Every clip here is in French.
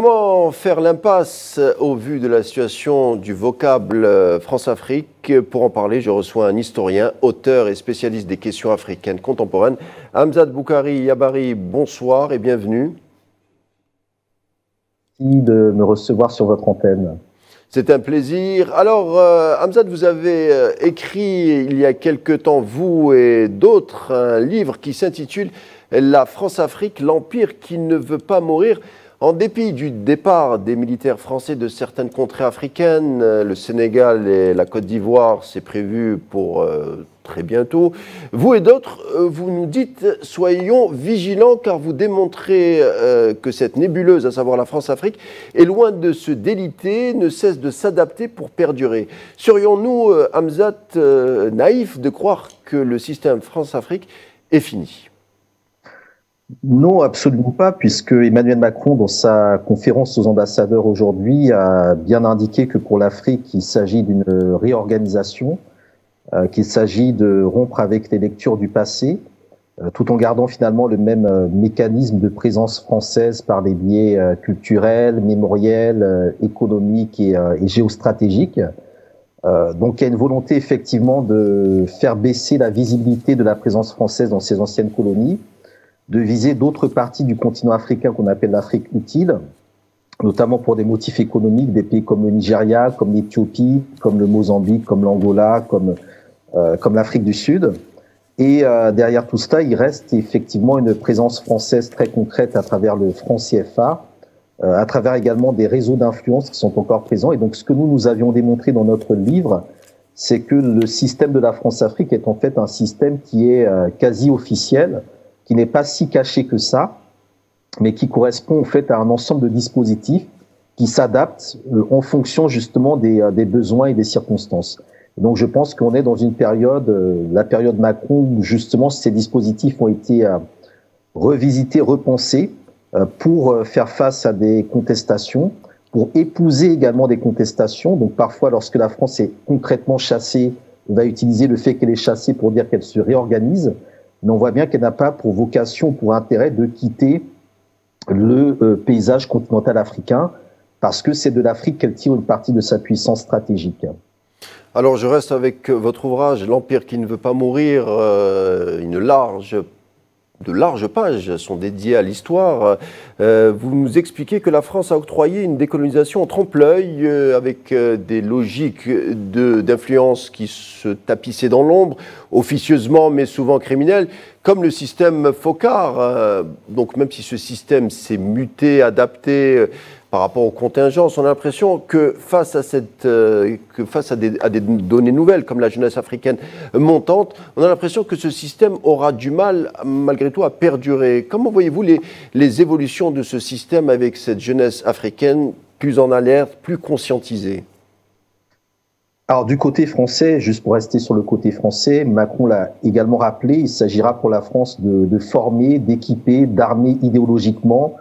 Comment faire l'impasse au vu de la situation du vocable France-Afrique? Pour en parler, je reçois un historien, auteur et spécialiste des questions africaines contemporaines. Hamzat Boukari Yabari, bonsoir et bienvenue. Merci de me recevoir sur votre antenne. C'est un plaisir. Alors, Hamzat, vous avez écrit il y a quelque temps, vous et d'autres, un livre qui s'intitule « La France-Afrique, l'Empire qui ne veut pas mourir ». En dépit du départ des militaires français de certaines contrées africaines, le Sénégal et la Côte d'Ivoire, c'est prévu pour très bientôt, vous et d'autres, vous nous dites « soyons vigilants » car vous démontrez que cette nébuleuse, à savoir la France-Afrique, est loin de se déliter, ne cesse de s'adapter pour perdurer. Serions-nous, Hamzat, naïfs de croire que le système France-Afrique est fini ? Non, absolument pas, puisque Emmanuel Macron, dans sa conférence aux ambassadeurs aujourd'hui, a bien indiqué que pour l'Afrique, il s'agit d'une réorganisation, qu'il s'agit de rompre avec les lectures du passé, tout en gardant finalement le même mécanisme de présence française par les biais culturels, mémoriels, économiques et géostratégiques. Donc il y a une volonté effectivement de faire baisser la visibilité de la présence française dans ces anciennes colonies, de viser d'autres parties du continent africain qu'on appelle l'Afrique utile, notamment pour des motifs économiques, des pays comme le Nigeria, comme l'Éthiopie, comme le Mozambique, comme l'Angola, comme l'Afrique du Sud. Et derrière tout cela, il reste effectivement une présence française très concrète à travers le franc CFA, à travers également des réseaux d'influence qui sont encore présents. Et donc ce que nous avions démontré dans notre livre, c'est que le système de la France-Afrique est en fait un système qui est quasi officiel, qui n'est pas si caché que ça, mais qui correspond en fait à un ensemble de dispositifs qui s'adaptent en fonction justement des besoins et des circonstances. Et donc je pense qu'on est dans une période, la période Macron, où justement ces dispositifs ont été revisités, repensés pour faire face à des contestations, pour épouser également des contestations. Donc parfois, lorsque la France est concrètement chassée, on va utiliser le fait qu'elle est chassée pour dire qu'elle se réorganise. Mais on voit bien qu'elle n'a pas pour vocation, pour intérêt de quitter le paysage continental africain, parce que c'est de l'Afrique qu'elle tire une partie de sa puissance stratégique. Alors je reste avec votre ouvrage, L'Empire qui ne veut pas mourir, de larges pages sont dédiées à l'histoire. Vous nous expliquez que la France a octroyé une décolonisation en trompe-l'œil avec des logiques d'influence qui se tapissaient dans l'ombre, officieusement mais souvent criminelles, comme le système FOCAR. Donc même si ce système s'est muté, adapté par rapport aux contingences, on a l'impression que face à des données nouvelles, comme la jeunesse africaine montante, on a l'impression que ce système aura du mal, malgré tout, à perdurer. Comment voyez-vous les évolutions de ce système avec cette jeunesse africaine plus en alerte, plus conscientisée ? Alors du côté français, juste pour rester sur le côté français, Macron l'a également rappelé, il s'agira pour la France de former, d'équiper, d'armer idéologiquement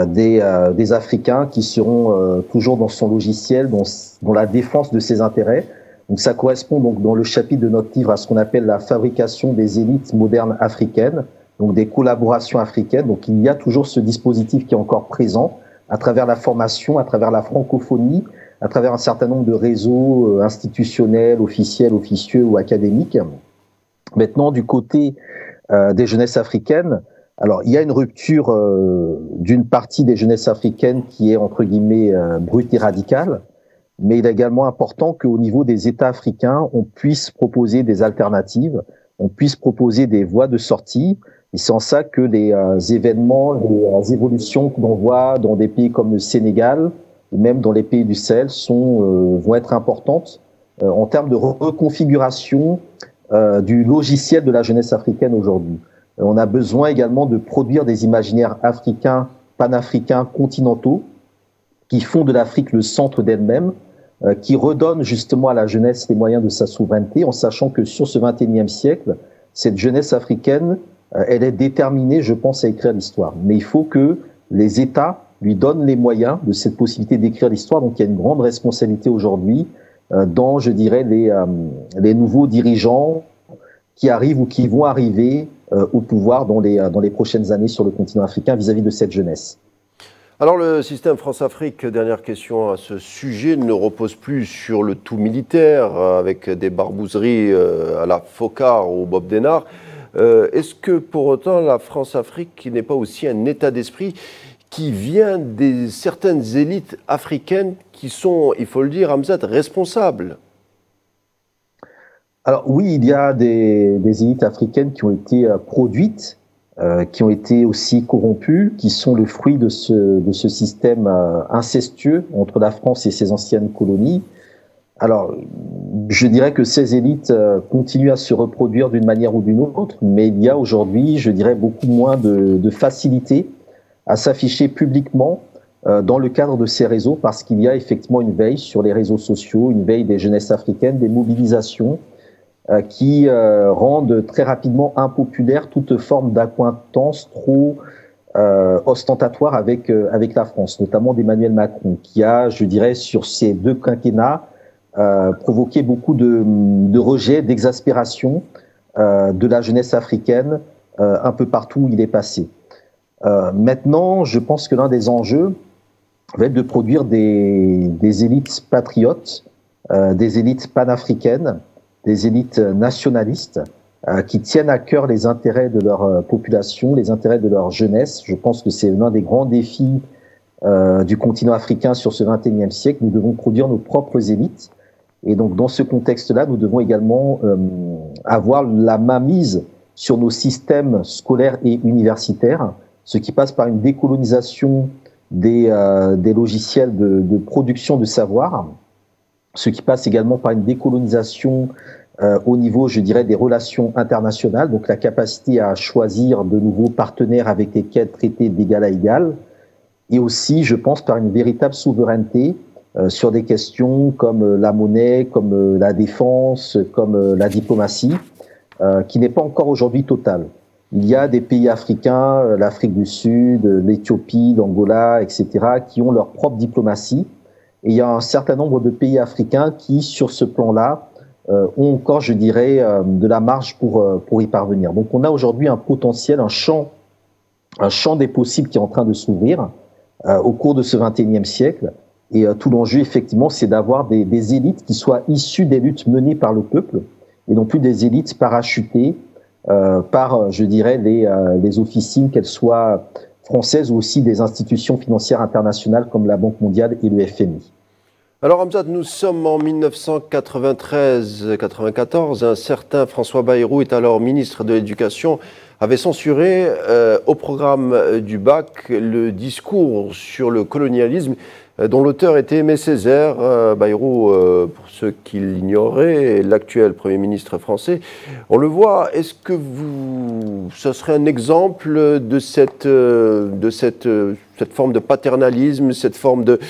des Africains qui seront toujours dans son logiciel, dans la défense de ses intérêts. Donc ça correspond donc dans le chapitre de notre livre à ce qu'on appelle la fabrication des élites modernes africaines, donc des collaborations africaines. Donc il y a toujours ce dispositif qui est encore présent à travers la formation, à travers la francophonie, à travers un certain nombre de réseaux institutionnels, officiels, officieux ou académiques. Maintenant, du côté des jeunesses africaines, alors, il y a une rupture d'une partie des jeunesses africaines qui est, entre guillemets, brute et radicale, mais il est également important qu'au niveau des États africains, on puisse proposer des alternatives, on puisse proposer des voies de sortie, et c'est en ça que les événements, les évolutions que l'on voit dans des pays comme le Sénégal, ou même dans les pays du Sahel, vont être importantes en termes de reconfiguration du logiciel de la jeunesse africaine aujourd'hui. On a besoin également de produire des imaginaires africains, panafricains, continentaux, qui font de l'Afrique le centre d'elle-même, qui redonnent justement à la jeunesse les moyens de sa souveraineté, en sachant que sur ce XXIe siècle, cette jeunesse africaine, elle est déterminée, je pense, à écrire l'histoire. Mais il faut que les États lui donnent les moyens de cette possibilité d'écrire l'histoire. Donc il y a une grande responsabilité aujourd'hui dans, je dirais, les nouveaux dirigeants qui arrivent ou qui vont arriver au pouvoir dans les prochaines années sur le continent africain vis-à-vis de cette jeunesse. Alors le système France-Afrique, dernière question à ce sujet, ne repose plus sur le tout militaire avec des barbouzeries à la Foccart ou Bob Denard. Est-ce que pour autant la France-Afrique n'est pas aussi un état d'esprit qui vient de certaines élites africaines qui sont, il faut le dire, Hamzat, responsables? Alors oui, il y a des élites africaines qui ont été produites, qui ont été aussi corrompues, qui sont le fruit de ce système incestueux entre la France et ses anciennes colonies. Alors, je dirais que ces élites continuent à se reproduire d'une manière ou d'une autre, mais il y a aujourd'hui, je dirais, beaucoup moins de facilité à s'afficher publiquement dans le cadre de ces réseaux, parce qu'il y a effectivement une veille sur les réseaux sociaux, une veille des jeunesses africaines, des mobilisations qui rendent très rapidement impopulaire toute forme d'accointance trop ostentatoire avec la France, notamment d'Emmanuel Macron, qui a, je dirais, sur ces deux quinquennats, provoqué beaucoup de rejet, d'exaspération de la jeunesse africaine un peu partout où il est passé. Maintenant, je pense que l'un des enjeux va être de produire des élites patriotes, des élites panafricaines, des élites nationalistes qui tiennent à cœur les intérêts de leur population, les intérêts de leur jeunesse. Je pense que c'est l'un des grands défis du continent africain sur ce XXIe siècle. Nous devons produire nos propres élites. Et donc, dans ce contexte-là, nous devons également avoir la mainmise sur nos systèmes scolaires et universitaires, ce qui passe par une décolonisation des logiciels de production de savoir, ce qui passe également par une décolonisation au niveau, je dirais, des relations internationales, donc la capacité à choisir de nouveaux partenaires avec lesquels traiter d'égal à égal, et aussi, je pense, par une véritable souveraineté sur des questions comme la monnaie, comme la défense, comme la diplomatie, qui n'est pas encore aujourd'hui totale. Il y a des pays africains, l'Afrique du Sud, l'Éthiopie, l'Angola, etc., qui ont leur propre diplomatie. Et il y a un certain nombre de pays africains qui, sur ce plan-là, ont encore, je dirais, de la marge pour y parvenir. Donc on a aujourd'hui un potentiel, un champ des possibles qui est en train de s'ouvrir au cours de ce XXIe siècle. Et tout l'enjeu, effectivement, c'est d'avoir des élites qui soient issues des luttes menées par le peuple et non plus des élites parachutées par, je dirais, les officines, qu'elles soient françaises ou aussi des institutions financières internationales comme la Banque mondiale et le FMI. Alors Hamzat, nous sommes en 1993-94. Un certain François Bayrou est alors ministre de l'Éducation, avait censuré au programme du bac le discours sur le colonialisme dont l'auteur était Aimé Césaire. Bayrou, pour ceux qui l'ignoraient, est l'actuel Premier ministre français. On le voit, est-ce que ce serait un exemple de cette forme de paternalisme, cette forme de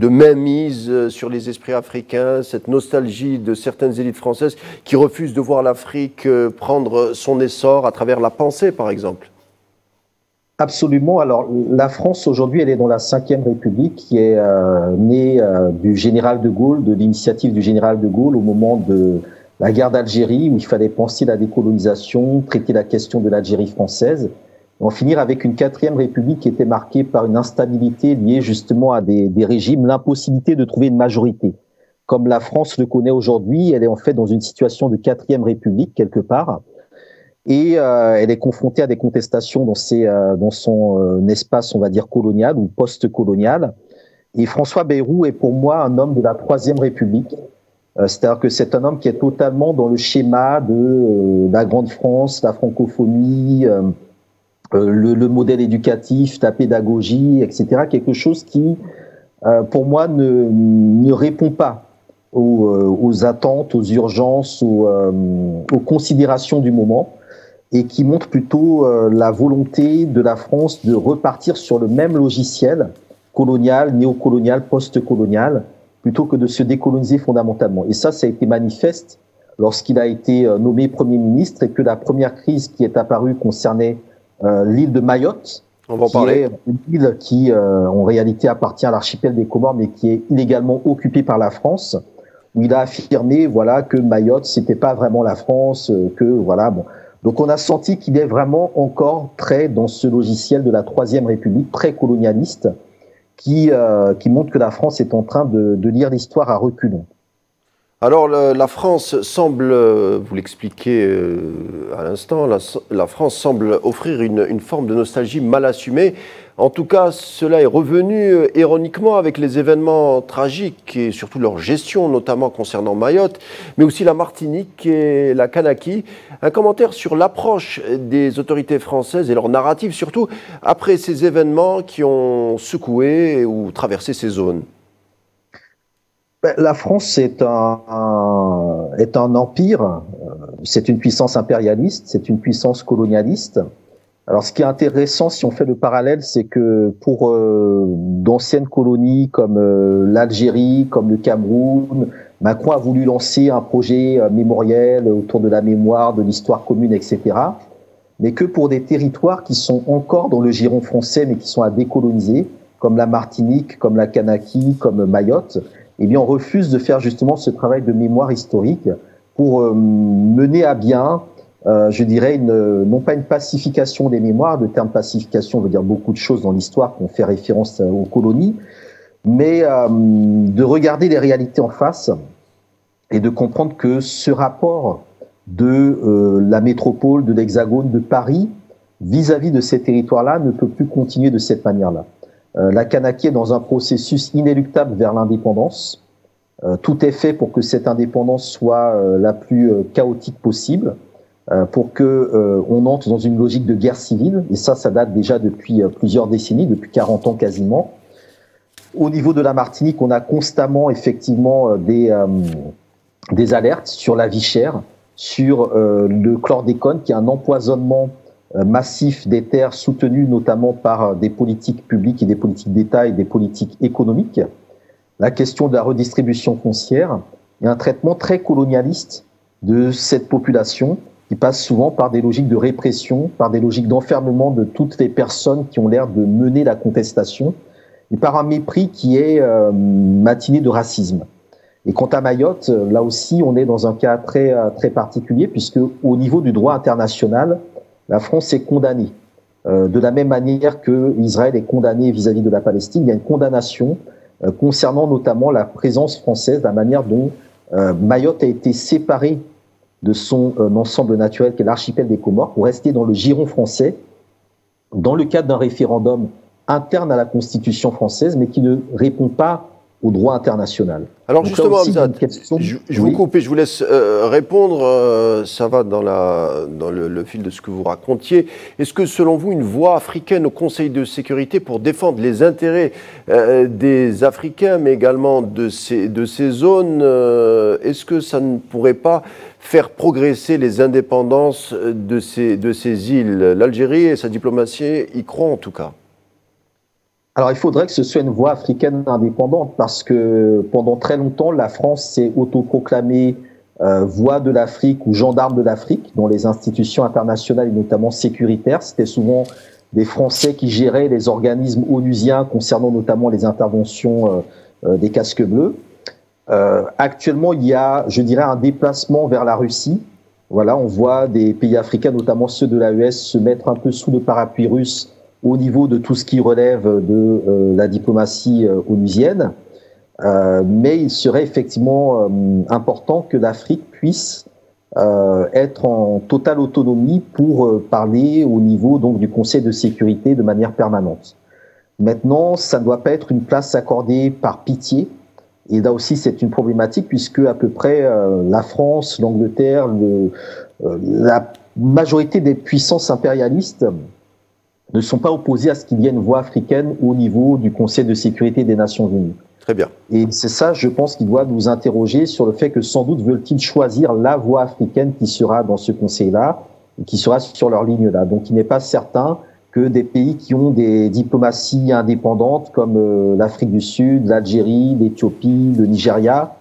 mainmise sur les esprits africains, cette nostalgie de certaines élites françaises qui refusent de voir l'Afrique prendre son essor à travers la pensée, par exemple? Absolument. Alors, la France, aujourd'hui, elle est dans la Ve République qui est née du général de Gaulle, de l'initiative du général de Gaulle au moment de la guerre d'Algérie, où il fallait penser la décolonisation, traiter la question de l'Algérie française, et en finir avec une 4e République qui était marquée par une instabilité liée justement à des régimes, l'impossibilité de trouver une majorité. Comme la France le connaît aujourd'hui, elle est en fait dans une situation de 4e République quelque part. Et elle est confrontée à des contestations dans son espace, on va dire, colonial ou post-colonial. Et François Bayrou est pour moi un homme de la 3e République. C'est-à-dire que c'est un homme qui est totalement dans le schéma de la grande France, la francophonie, le modèle éducatif, la pédagogie, etc. Quelque chose qui, pour moi, ne répond pas aux attentes, aux urgences, aux considérations du moment, et qui montre plutôt la volonté de la France de repartir sur le même logiciel colonial, néocolonial, post-colonial, plutôt que de se décoloniser fondamentalement. Et ça a été manifeste lorsqu'il a été nommé Premier ministre et que la première crise qui est apparue concernait l'île de Mayotte, qui est une île qui, en réalité, appartient à l'archipel des Comores, mais qui est illégalement occupée par la France, où il a affirmé, voilà, que Mayotte, c'était pas vraiment la France, que, voilà, bon. Donc on a senti qu'il est vraiment encore très dans ce logiciel de la Troisième République, très colonialiste, qui montre que la France est en train de lire l'histoire à reculons. Alors la France semble, vous l'expliquez à l'instant, la France semble offrir une forme de nostalgie mal assumée. En tout cas, cela est revenu ironiquement avec les événements tragiques et surtout leur gestion, notamment concernant Mayotte, mais aussi la Martinique et la Kanaky. Un commentaire sur l'approche des autorités françaises et leur narrative, surtout après ces événements qui ont secoué ou traversé ces zones. La France est un empire, c'est une puissance impérialiste, c'est une puissance colonialiste. Alors, ce qui est intéressant, si on fait le parallèle, c'est que pour d'anciennes colonies comme l'Algérie, comme le Cameroun, Macron a voulu lancer un projet mémoriel autour de la mémoire, de l'histoire commune, etc. Mais que pour des territoires qui sont encore dans le giron français, mais qui sont à décoloniser, comme la Martinique, comme la Kanaky, comme Mayotte, eh bien, on refuse de faire justement ce travail de mémoire historique pour mener à bien, je dirais, non pas une pacification des mémoires. Le terme pacification veut dire beaucoup de choses dans l'histoire, qu'on fait référence aux colonies, mais de regarder les réalités en face et de comprendre que ce rapport de la métropole, de l'Hexagone, de Paris, vis-à-vis de ces territoires-là, ne peut plus continuer de cette manière-là. La Kanaky est dans un processus inéluctable vers l'indépendance. Tout est fait pour que cette indépendance soit la plus chaotique possible, pour que on entre dans une logique de guerre civile. Et ça date déjà depuis plusieurs décennies, depuis 40 ans quasiment. Au niveau de la Martinique, on a constamment effectivement des alertes sur la vie chère, sur le chlordécone, qui est un empoisonnement massif des terres soutenues notamment par des politiques publiques et des politiques d'État et des politiques économiques, la question de la redistribution foncière et un traitement très colonialiste de cette population qui passe souvent par des logiques de répression, par des logiques d'enfermement de toutes les personnes qui ont l'air de mener la contestation et par un mépris qui est matiné de racisme. Et quant à Mayotte, là aussi, on est dans un cas très, très particulier puisque au niveau du droit international, la France est condamnée. De la même manière que Israël est condamné vis-à-vis de la Palestine, il y a une condamnation concernant notamment la présence française, la manière dont Mayotte a été séparée de son ensemble naturel, qui est l'archipel des Comores, pour rester dans le giron français, dans le cadre d'un référendum interne à la Constitution française, mais qui ne répond pas au droit international. Alors donc justement, Hamzat, je vous coupe et je vous laisse répondre. Ça va dans le fil de ce que vous racontiez. Est-ce que, selon vous, une voix africaine au Conseil de sécurité pour défendre les intérêts des Africains, mais également de ces zones, est-ce que ça ne pourrait pas faire progresser les indépendances de ces îles? L'Algérie et sa diplomatie y croient en tout cas. Alors, il faudrait que ce soit une voix africaine indépendante parce que pendant très longtemps, la France s'est autoproclamée voix de l'Afrique ou gendarme de l'Afrique dans les institutions internationales et notamment sécuritaires. C'était souvent des Français qui géraient les organismes onusiens concernant notamment les interventions des casques bleus. Actuellement, il y a, je dirais, un déplacement vers la Russie. Voilà, on voit des pays africains, notamment ceux de l'AES, se mettre un peu sous le parapluie russe au niveau de tout ce qui relève de la diplomatie onusienne. Mais il serait effectivement important que l'Afrique puisse être en totale autonomie pour parler au niveau donc du Conseil de sécurité de manière permanente. Maintenant, ça ne doit pas être une place accordée par pitié. Et là aussi, c'est une problématique puisque à peu près la France, l'Angleterre, la majorité des puissances impérialistes ne sont pas opposés à ce qu'il y ait une voix africaine au niveau du Conseil de sécurité des Nations Unies. Très bien. Et c'est ça, je pense, qui doit nous interroger sur le fait que sans doute veulent-ils choisir la voix africaine qui sera dans ce Conseil-là, et qui sera sur leur ligne-là. Donc il n'est pas certain que des pays qui ont des diplomaties indépendantes comme l'Afrique du Sud, l'Algérie, l'Éthiopie, le Nigeria,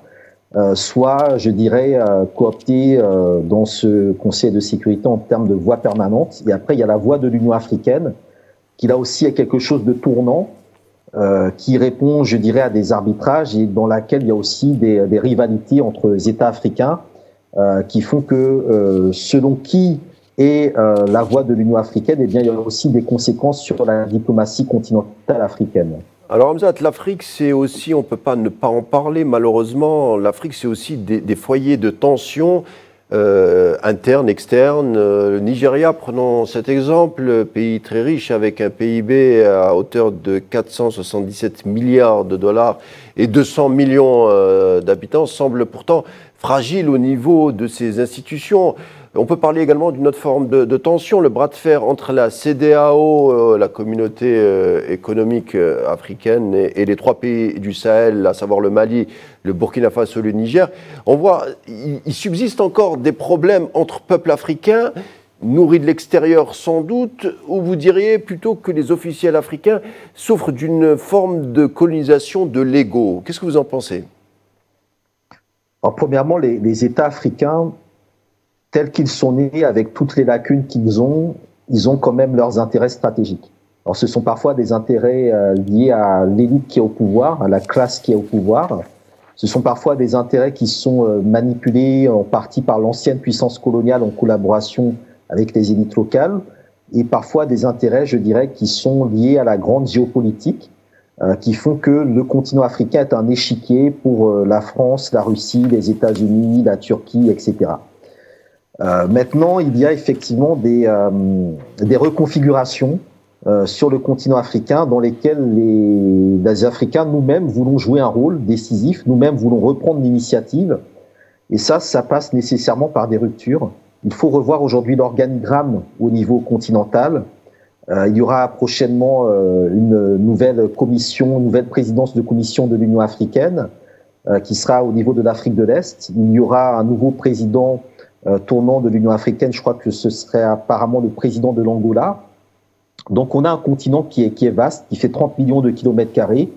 soient, je dirais, cooptés dans ce Conseil de sécurité en termes de voix permanente. Et après, il y a la voix de l'Union africaine, qui là aussi est quelque chose de tournant, qui répond, je dirais, à des arbitrages et dans laquelle il y a aussi des rivalités entre les États africains qui font que selon qui et la voix de l'Union africaine, eh bien, il y a aussi des conséquences sur la diplomatie continentale africaine. Alors Hamzat, l'Afrique, c'est aussi, on ne peut pas ne pas en parler malheureusement, l'Afrique, c'est aussi des foyers de tension internes, externes. Le Nigeria, prenons cet exemple, pays très riche avec un PIB à hauteur de 477 milliards de dollars et 200 millions d'habitants, semble pourtant fragile au niveau de ses institutions. On peut parler également d'une autre forme de tension, le bras de fer entre la CEDEAO, la communauté économique africaine, et les trois pays du Sahel, à savoir le Mali, le Burkina Faso et le Niger. On voit, il subsiste encore des problèmes entre peuples africains, nourris de l'extérieur sans doute, ou vous diriez plutôt que les officiels africains souffrent d'une forme de colonisation de l'ego. Qu'est-ce que vous en pensez? Alors, premièrement, les États africains, tels qu'ils sont nés, avec toutes les lacunes qu'ils ont, ils ont quand même leurs intérêts stratégiques. Alors, ce sont parfois des intérêts liés à l'élite qui est au pouvoir, à la classe qui est au pouvoir. Ce sont parfois des intérêts qui sont manipulés en partie par l'ancienne puissance coloniale en collaboration avec les élites locales, et parfois des intérêts, je dirais, qui sont liés à la grande géopolitique, qui font que le continent africain est un échiquier pour la France, la Russie, les États-Unis, la Turquie, etc. Maintenant, il y a effectivement des reconfigurations sur le continent africain dans lesquelles les Africains nous-mêmes voulons jouer un rôle décisif, nous-mêmes voulons reprendre l'initiative, et ça passe nécessairement par des ruptures. Il faut revoir aujourd'hui l'organigramme au niveau continental. Il y aura prochainement une nouvelle commission, une nouvelle présidence de commission de l'Union africaine qui sera au niveau de l'Afrique de l'Est. Il y aura un nouveau président tournant de l'Union africaine, je crois que ce serait apparemment le président de l'Angola. Donc on a un continent qui est vaste, qui fait 30 millions de kilomètres carrés.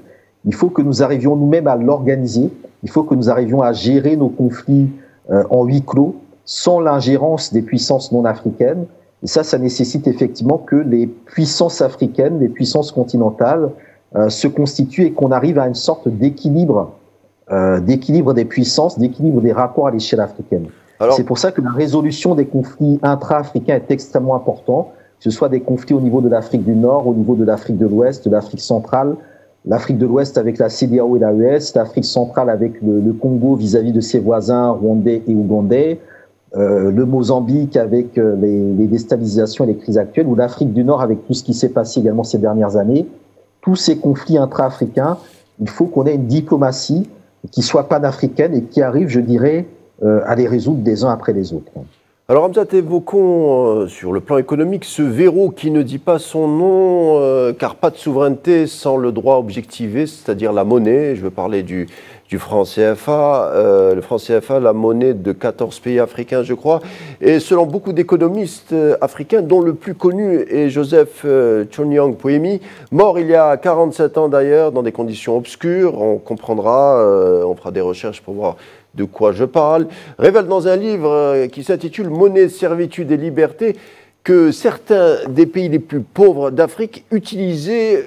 Il faut que nous arrivions nous-mêmes à l'organiser, il faut que nous arrivions à gérer nos conflits en huis clos, sans l'ingérence des puissances non africaines. Et ça nécessite effectivement que les puissances africaines, les puissances continentales se constituent et qu'on arrive à une sorte d'équilibre des puissances, d'équilibre des rapports à l'échelle africaine. C'est pour ça que la résolution des conflits intra-africains est extrêmement importante, que ce soit des conflits au niveau de l'Afrique du Nord, au niveau de l'Afrique de l'Ouest, de l'Afrique centrale, l'Afrique de l'Ouest avec la CEDEAO et l'AES, l'Afrique centrale avec le Congo vis-à-vis de ses voisins rwandais et ougandais, le Mozambique avec les déstabilisations et les crises actuelles, ou l'Afrique du Nord avec tout ce qui s'est passé également ces dernières années. Tous ces conflits intra-africains, il faut qu'on ait une diplomatie qui soit panafricaine et qui arrive, je dirais, à les résoudre des uns après les autres. Alors Hamzat, évoquons sur le plan économique ce verrou qui ne dit pas son nom, car pas de souveraineté sans le droit objectivé, c'est-à-dire la monnaie. Je veux parler du franc CFA. Le franc CFA, la monnaie de 14 pays africains, je crois. Et selon beaucoup d'économistes africains, dont le plus connu est Joseph Chonyang Poemi, mort il y a 47 ans d'ailleurs, dans des conditions obscures, on comprendra, on fera des recherches pour voir de quoi je parle, révèle dans un livre qui s'intitule « Monnaie, servitude et liberté » que certains des pays les plus pauvres d'Afrique utilisaient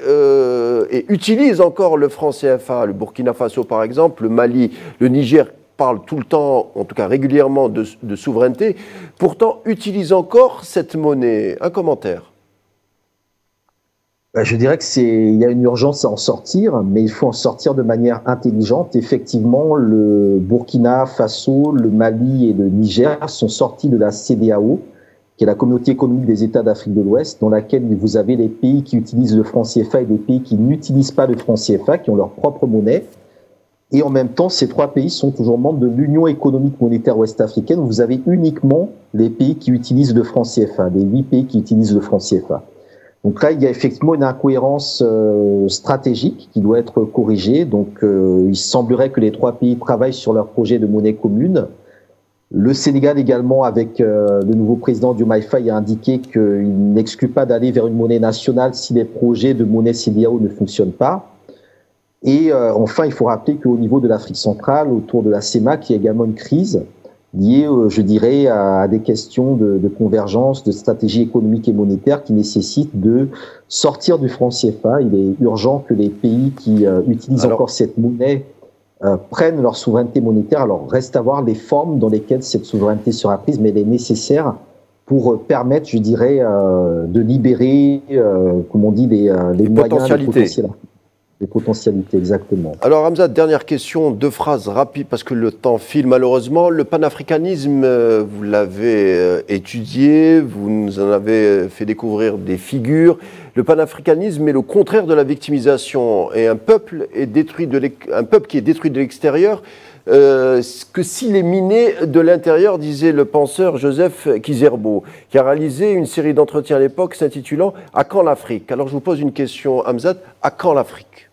et utilisent encore le franc CFA. Le Burkina Faso, par exemple, le Mali, le Niger parlent tout le temps, en tout cas régulièrement, de souveraineté, pourtant utilisent encore cette monnaie. Un commentaire? Je dirais il y a une urgence à en sortir, mais il faut en sortir de manière intelligente. Effectivement, le Burkina Faso, le Mali et le Niger sont sortis de la CEDEAO, qui est la communauté économique des États d'Afrique de l'Ouest, dans laquelle vous avez les pays qui utilisent le franc CFA et des pays qui n'utilisent pas le franc CFA, qui ont leur propre monnaie. Et en même temps, ces trois pays sont toujours membres de l'Union économique monétaire ouest-africaine, où vous avez uniquement les pays qui utilisent le franc CFA, les 8 pays qui utilisent le franc CFA. Donc là, il y a effectivement une incohérence stratégique qui doit être corrigée. Donc il semblerait que les trois pays travaillent sur leur projet de monnaie commune. Le Sénégal également, avec le nouveau président Diomaye Faye, a indiqué qu'il n'exclut pas d'aller vers une monnaie nationale si les projets de monnaie CEDEAO ne fonctionnent pas. Et enfin, il faut rappeler qu'au niveau de l'Afrique centrale, autour de la CEMAC, il y a également une crise liée, je dirais, à des questions de convergence, de stratégie économique et monétaire qui nécessitent de sortir du franc CFA. Il est urgent que les pays qui utilisent encore cette monnaie prennent leur souveraineté monétaire. Alors, reste à voir les formes dans lesquelles cette souveraineté sera prise, mais elle est nécessaire pour permettre, je dirais, de libérer, comme on dit, les moyens, les potentialités, exactement. Alors Hamza, dernière question, 2 phrases rapides parce que le temps file malheureusement. Le panafricanisme, vous l'avez étudié, vous nous en avez fait découvrir des figures. Le panafricanisme est le contraire de la victimisation et un peuple qui est détruit de l'extérieur que s'il est miné de l'intérieur, disait le penseur Joseph Kizerbo, qui a réalisé une série d'entretiens à l'époque s'intitulant « À quand l'Afrique ?» Alors je vous pose une question, Hamza, à quand l'Afrique?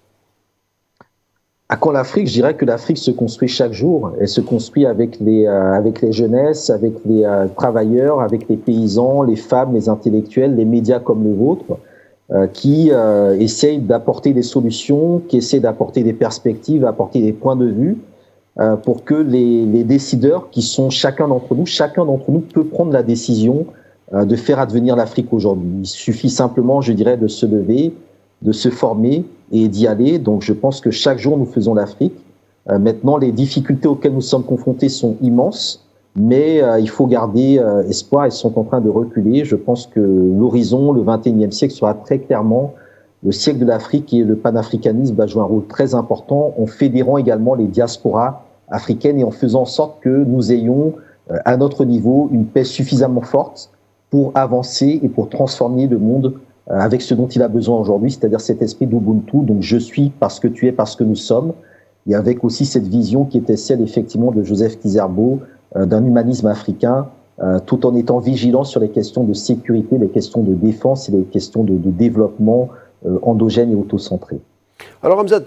À quand l'Afrique? Je dirais que l'Afrique se construit chaque jour. Elle se construit avec les jeunesses, avec les travailleurs, avec les paysans, les femmes, les intellectuels, les médias comme le vôtre, qui essayent d'apporter des solutions, qui essaient d'apporter des perspectives, d'apporter des points de vue, pour que les décideurs, qui sont chacun d'entre nous peut prendre la décision de faire advenir l'Afrique aujourd'hui. Il suffit simplement, je dirais, de se lever, de se former et d'y aller. Donc je pense que chaque jour nous faisons l'Afrique. Maintenant, les difficultés auxquelles nous sommes confrontés sont immenses, mais il faut garder espoir. Elles sont en train de reculer. Je pense que l'horizon, le 21e siècle, sera très clairement le siècle de l'Afrique et le panafricanisme va jouer un rôle très important en fédérant également les diasporas africaines et en faisant en sorte que nous ayons à notre niveau une paix suffisamment forte pour avancer et pour transformer le monde avec ce dont il a besoin aujourd'hui, c'est-à-dire cet esprit d'Ubuntu, donc je suis parce que tu es, parce que nous sommes, et avec aussi cette vision qui était celle effectivement de Joseph Kizerbo, d'un humanisme africain, tout en étant vigilant sur les questions de sécurité, les questions de défense et les questions de développement endogène et autocentré. Alors Hamza,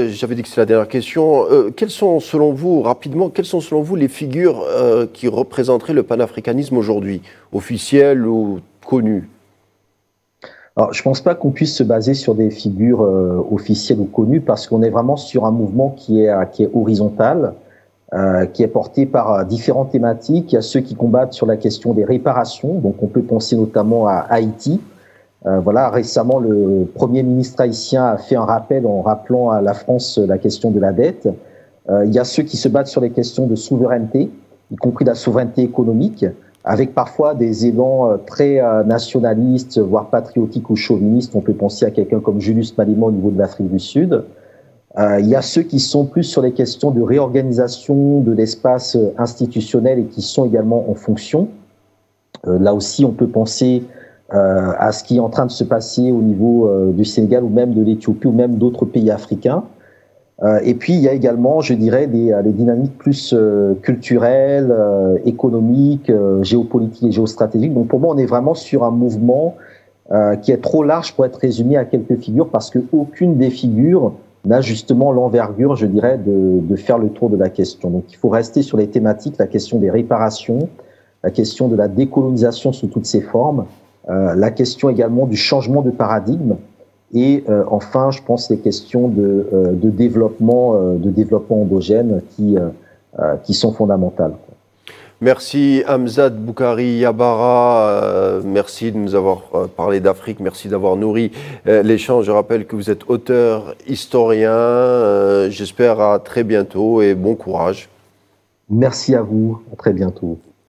j'avais dit que c'est la dernière question. Quelles sont selon vous, rapidement, quelles sont selon vous les figures qui représenteraient le panafricanisme aujourd'hui, officielles ou connues? Alors, je ne pense pas qu'on puisse se baser sur des figures officielles ou connues parce qu'on est vraiment sur un mouvement qui est horizontal, qui est porté par différentes thématiques. Il y a ceux qui combattent sur la question des réparations, donc on peut penser notamment à Haïti. Voilà, récemment, le Premier ministre haïtien a fait un rappel en rappelant à la France la question de la dette. Il y a ceux qui se battent sur les questions de souveraineté, y compris la souveraineté économique, avec parfois des élans très nationalistes, voire patriotiques ou chauvinistes. On peut penser à quelqu'un comme Julius Malema au niveau de l'Afrique du Sud. Il y a ceux qui sont plus sur les questions de réorganisation de l'espace institutionnel et qui sont également en fonction. Là aussi, on peut penser à ce qui est en train de se passer au niveau du Sénégal ou même de l'Éthiopie ou même d'autres pays africains. Et puis, il y a également, je dirais, les dynamiques plus culturelles, économiques, géopolitiques et géostratégiques. Donc, pour moi, on est vraiment sur un mouvement qui est trop large pour être résumé à quelques figures parce qu'aucune des figures n'a justement l'envergure, je dirais, de faire le tour de la question. Donc, il faut rester sur les thématiques, la question des réparations, la question de la décolonisation sous toutes ses formes, la question également du changement de paradigme et enfin, je pense, les questions de développement endogène qui sont fondamentales. Merci Hamzat Boukari Yabara, merci de nous avoir parlé d'Afrique, merci d'avoir nourri l'échange. Je rappelle que vous êtes auteur, historien, j'espère à très bientôt et bon courage. Merci à vous, à très bientôt.